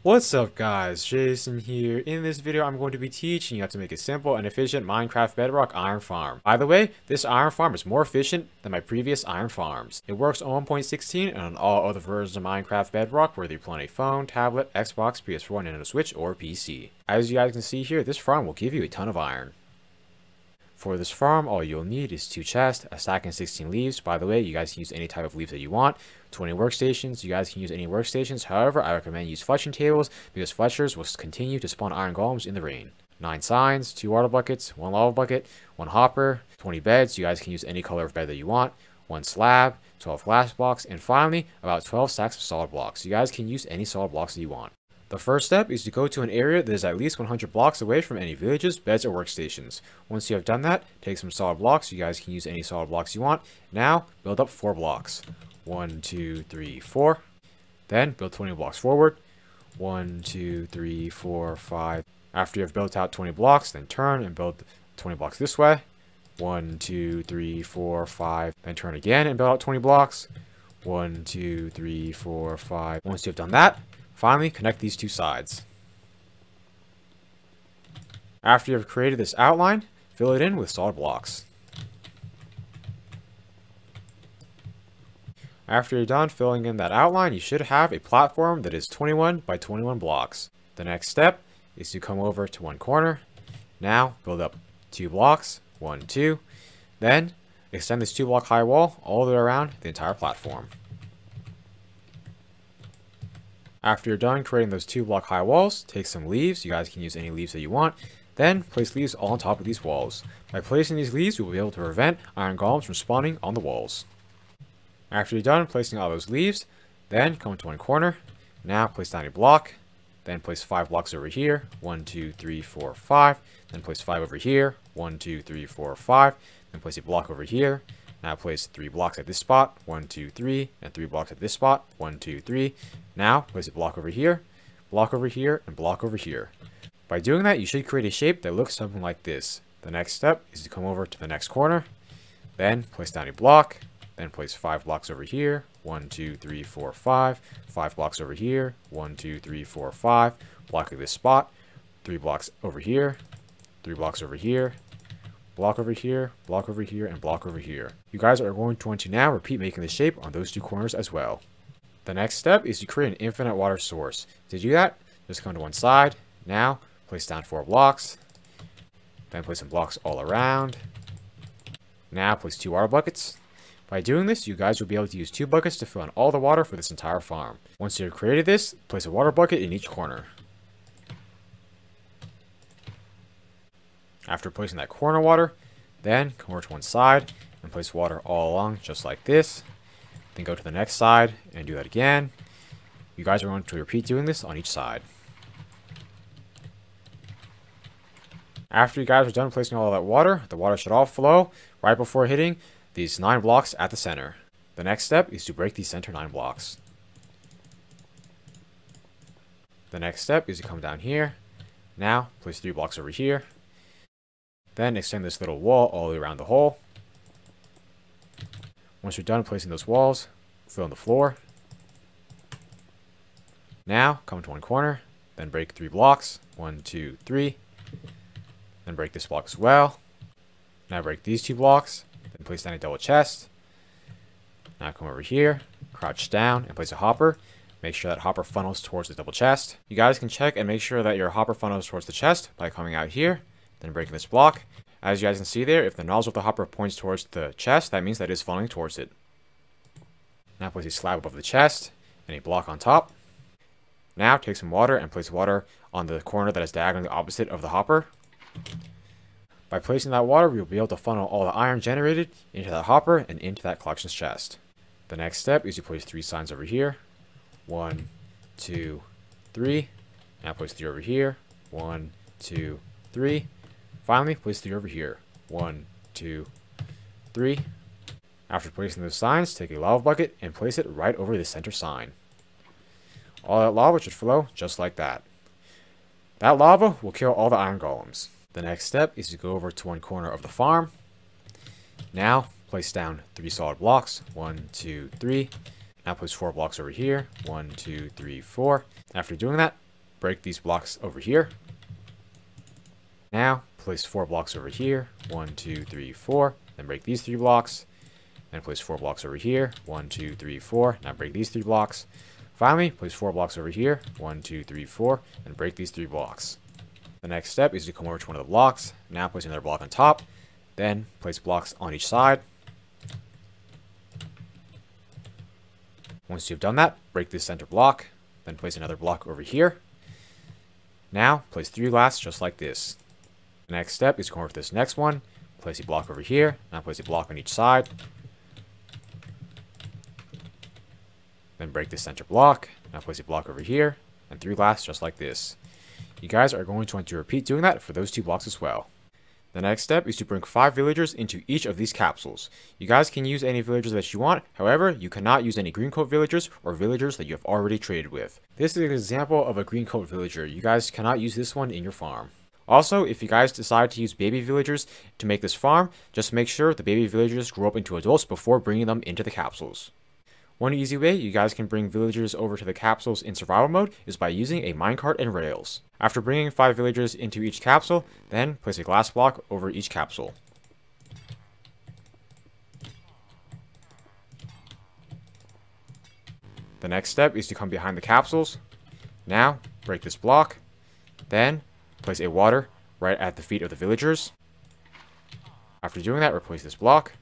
What's up guys, Jason here. In this video I'm going to be teaching you how to make a simple and efficient Minecraft Bedrock iron farm. By the way, this iron farm is more efficient than my previous iron farms. It works on 1.16 and on all other versions of Minecraft Bedrock, whether you play on a phone, tablet, Xbox, PS4, Nintendo Switch, or PC. As you guys can see here, this farm will give you a ton of iron. For this farm, all you'll need is 2 chests, a stack and 16 leaves. By the way, you guys can use any type of leaves that you want. 20 workstations, you guys can use any workstations. However, I recommend use fletching tables because fletchers will continue to spawn iron golems in the rain. 9 signs, 2 water buckets, 1 lava bucket, 1 hopper, 20 beds, you guys can use any color of bed that you want. 1 slab, 12 glass blocks, and finally, about 12 stacks of solid blocks. You guys can use any solid blocks that you want. The first step is to go to an area that is at least 100 blocks away from any villages, beds, or workstations. Once you have done that, take some solid blocks. You guys can use any solid blocks you want. Now, build up 4 blocks. 1, 2, 3, 4. Then, build 20 blocks forward. 1, 2, 3, 4, 5. After you have built out 20 blocks, then turn and build 20 blocks this way. 1, 2, 3, 4, 5. Then turn again and build out 20 blocks. 1, 2, 3, 4, 5. Once you have done that, finally, connect these 2 sides. After you have created this outline, fill it in with solid blocks. After you're done filling in that outline, you should have a platform that is 21 by 21 blocks. The next step is to come over to one corner. Now, build up 2 blocks, 1, 2. Then, extend this 2 block high wall all the way around the entire platform. After you're done creating those 2 block high walls, take some leaves. You guys can use any leaves that you want. Then place leaves all on top of these walls. By placing these leaves, you will be able to prevent iron golems from spawning on the walls. After you're done placing all those leaves, then come to one corner. Now place down a block. Then place 5 blocks over here. 1, 2, 3, 4, 5. Then place 5 over here. 1, 2, 3, 4, 5. Then place a block over here. Now place 3 blocks at this spot, 1, 2, 3, and 3 blocks at this spot, 1, 2, 3. Now place a block over here, and block over here. By doing that, you should create a shape that looks something like this. The next step is to come over to the next corner, then place down a block, then place 5 blocks over here, 1, 2, 3, 4, 5, 5 blocks over here, 1, 2, 3, 4, 5, block at this spot, 3 blocks over here, 3 blocks over here, block over here, block over here, and block over here. You guys are going to want to now repeat making the shape on those 2 corners as well. The next step is to create an infinite water source. To do that, just come to one side. Now, place down 4 blocks. Then place some blocks all around. Now, place 2 water buckets. By doing this, you guys will be able to use 2 buckets to fill in all the water for this entire farm. Once you have created this, place a water bucket in each corner. After placing that corner water, then come over to one side and place water all along just like this. Then go to the next side and do that again. You guys are going to repeat doing this on each side. After you guys are done placing all that water, the water should all flow right before hitting these 9 blocks at the center. The next step is to break these center 9 blocks. The next step is to come down here. Now, place 3 blocks over here. Then extend this little wall all the way around the hole. Once you're done placing those walls, fill in the floor. Now, come to one corner, then break 3 blocks. 1, 2, 3. Then break this block as well. Now break these 2 blocks, then place down a double chest. Now come over here, crouch down, and place a hopper. Make sure that hopper funnels towards the double chest. You guys can check and make sure that your hopper funnels towards the chest by coming out here, then breaking this block. As you guys can see there, if the nozzle of the hopper points towards the chest, that means that it is funneling towards it. Now place a slab above the chest and a block on top. Now take some water and place water on the corner that is diagonally opposite of the hopper. By placing that water, we will be able to funnel all the iron generated into that hopper and into that collections chest. The next step is to place 3 signs over here. 1, 2, 3. Now place 3 over here. 1, 2, 3. Finally, place 3 over here. 1, 2, 3. After placing those signs, take a lava bucket and place it right over the center sign. All that lava should flow just like that. That lava will kill all the iron golems. The next step is to go over to one corner of the farm. Now, place down 3 solid blocks. 1, 2, 3. Now place 4 blocks over here. 1, 2, 3, 4. After doing that, break these blocks over here. Now, place 4 blocks over here. 1, 2, 3, 4. Then break these 3 blocks. Then place 4 blocks over here. 1, 2, 3, 4. Now break these 3 blocks. Finally, place 4 blocks over here. 1, 2, 3, 4. And break these 3 blocks. The next step is to come over to one of the blocks. Now place another block on top. Then place blocks on each side. Once you've done that, break this center block. Then place another block over here. Now, place 3 glass just like this. The next step is to come over to this next one. Place a block over here. Now place a block on each side. Then break this center block. Now place a block over here. And 3 glass just like this. You guys are going to want to repeat doing that for those 2 blocks as well. The next step is to bring 5 villagers into each of these capsules. You guys can use any villagers that you want, however, you cannot use any green coat villagers or villagers that you have already traded with. This is an example of a green coat villager. You guys cannot use this one in your farm. Also, if you guys decide to use baby villagers to make this farm, just make sure the baby villagers grow up into adults before bringing them into the capsules. One easy way you guys can bring villagers over to the capsules in survival mode is by using a minecart and rails. After bringing 5 villagers into each capsule, then place a glass block over each capsule. The next step is to come behind the capsules. Now, break this block. Then, place a water right at the feet of the villagers. After doing that, replace this block.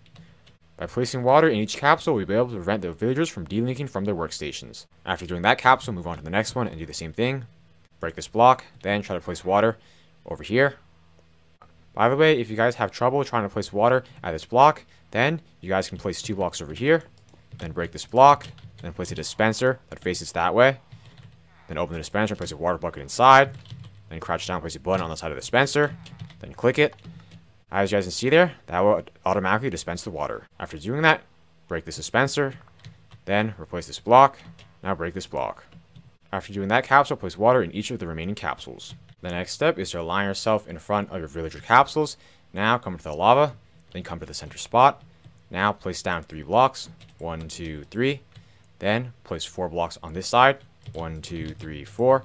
By placing water in each capsule, we'll be able to prevent the villagers from delinking from their workstations. After doing that capsule, move on to the next one and do the same thing. Break this block, then try to place water over here. By the way, if you guys have trouble trying to place water at this block, then you guys can place 2 blocks over here. Then break this block, then place a dispenser that faces that way. Then open the dispenser, place a water bucket inside. Then crouch down, place a button on the side of the dispenser. Then click it. As you guys can see there, that will automatically dispense the water. After doing that, break this dispenser. Then replace this block. Now break this block. After doing that capsule, place water in each of the remaining capsules. The next step is to align yourself in front of your villager capsules. Now come to the lava, then come to the center spot. Now place down 3 blocks. 1, 2, 3. Then place 4 blocks on this side. 1, 2, 3, 4.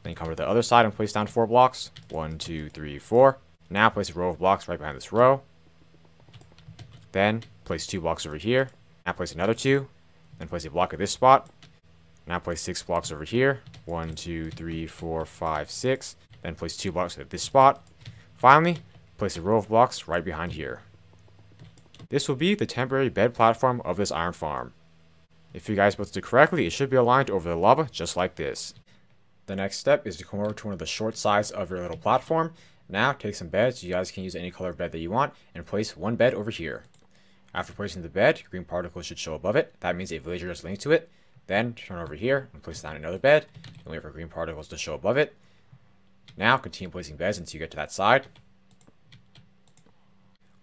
Then come to the other side and place down 4 blocks. 1, 2, 3, 4. Now place a row of blocks right behind this row. Then place 2 blocks over here. Now place another 2. Then place a block at this spot. Now place 6 blocks over here. 1, 2, 3, 4, 5, 6. Then place 2 blocks at this spot. Finally, place a row of blocks right behind here. This will be the temporary bed platform of this iron farm. If you guys built it correctly, it should be aligned over the lava just like this. The next step is to come over to one of the short sides of your little platform. Now take some beds, you guys can use any color bed that you want, and place 1 bed over here. After placing the bed, green particles should show above it. That means a villager is linked to it. Then turn over here and place down another bed, and wait for green particles to show above it. Now continue placing beds until you get to that side.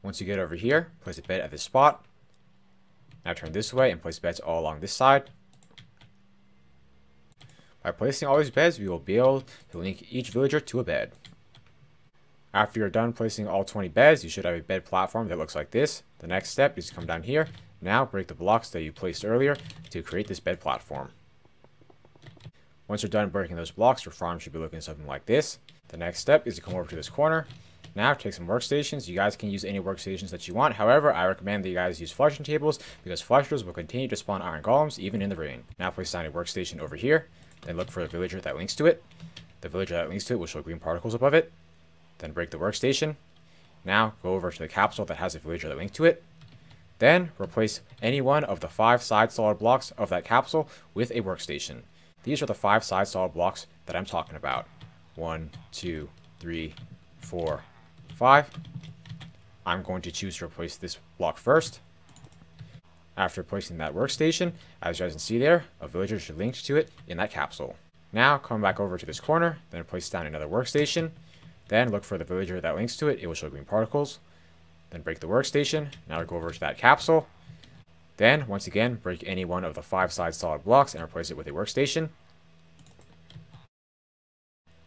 Once you get over here, place a bed at this spot. Now turn this way and place beds all along this side. By placing all these beds, we will be able to link each villager to a bed. After you're done placing all 20 beds, you should have a bed platform that looks like this. The next step is to come down here. Now break the blocks that you placed earlier to create this bed platform. Once you're done breaking those blocks, your farm should be looking something like this. The next step is to come over to this corner. Now take some workstations. You guys can use any workstations that you want. However, I recommend that you guys use flushing tables because flushers will continue to spawn iron golems even in the rain. Now place down a workstation over here. Then look for a villager that links to it. The villager that links to it will show green particles above it. Then break the workstation. Now go over to the capsule that has a villager that linked to it. Then replace any one of the 5 side solid blocks of that capsule with a workstation. These are the 5 side solid blocks that I'm talking about. 1, 2, 3, 4, 5. I'm going to choose to replace this block first. After placing that workstation, as you guys can see there, a villager should link to it in that capsule. Now come back over to this corner, then place down another workstation. Then look for the villager that links to it. It will show green particles. Then break the workstation. Now go over to that capsule. Then, once again, break any one of the 5 side solid blocks and replace it with a workstation.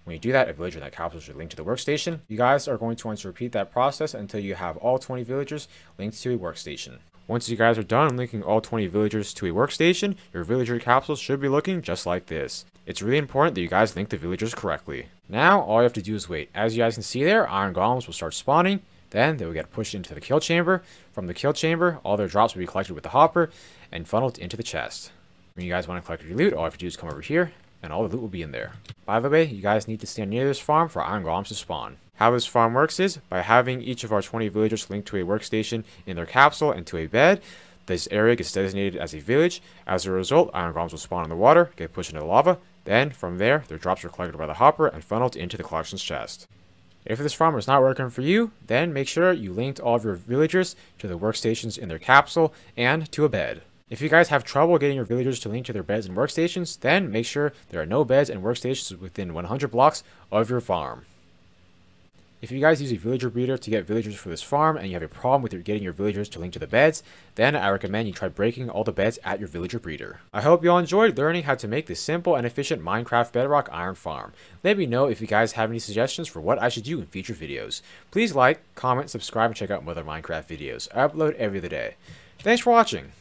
When you do that, a villager in that capsule should link to the workstation. You guys are going to want to repeat that process until you have all 20 villagers linked to a workstation. Once you guys are done linking all 20 villagers to a workstation, your villager capsule should be looking just like this. It's really important that you guys link the villagers correctly. Now, all you have to do is wait. As you guys can see there, iron golems will start spawning. Then they will get pushed into the kill chamber. From the kill chamber, all their drops will be collected with the hopper and funneled into the chest. When you guys want to collect your loot, all you have to do is come over here, and all the loot will be in there. By the way, you guys need to stand near this farm for iron golems to spawn. How this farm works is, by having each of our 20 villagers linked to a workstation in their capsule and to a bed, this area gets designated as a village. As a result, iron golems will spawn in the water, get pushed into the lava. Then, from there, their drops are collected by the hopper and funneled into the collections chest. If this farm is not working for you, then make sure you linked all of your villagers to the workstations in their capsule and to a bed. If you guys have trouble getting your villagers to link to their beds and workstations, then make sure there are no beds and workstations within 100 blocks of your farm. If you guys use a villager breeder to get villagers for this farm and you have a problem with getting your villagers to link to the beds, then I recommend you try breaking all the beds at your villager breeder. I hope you all enjoyed learning how to make this simple and efficient Minecraft Bedrock iron farm. Let me know if you guys have any suggestions for what I should do in future videos. Please like, comment, subscribe, and check out my other Minecraft videos. I upload every other day. Thanks for watching.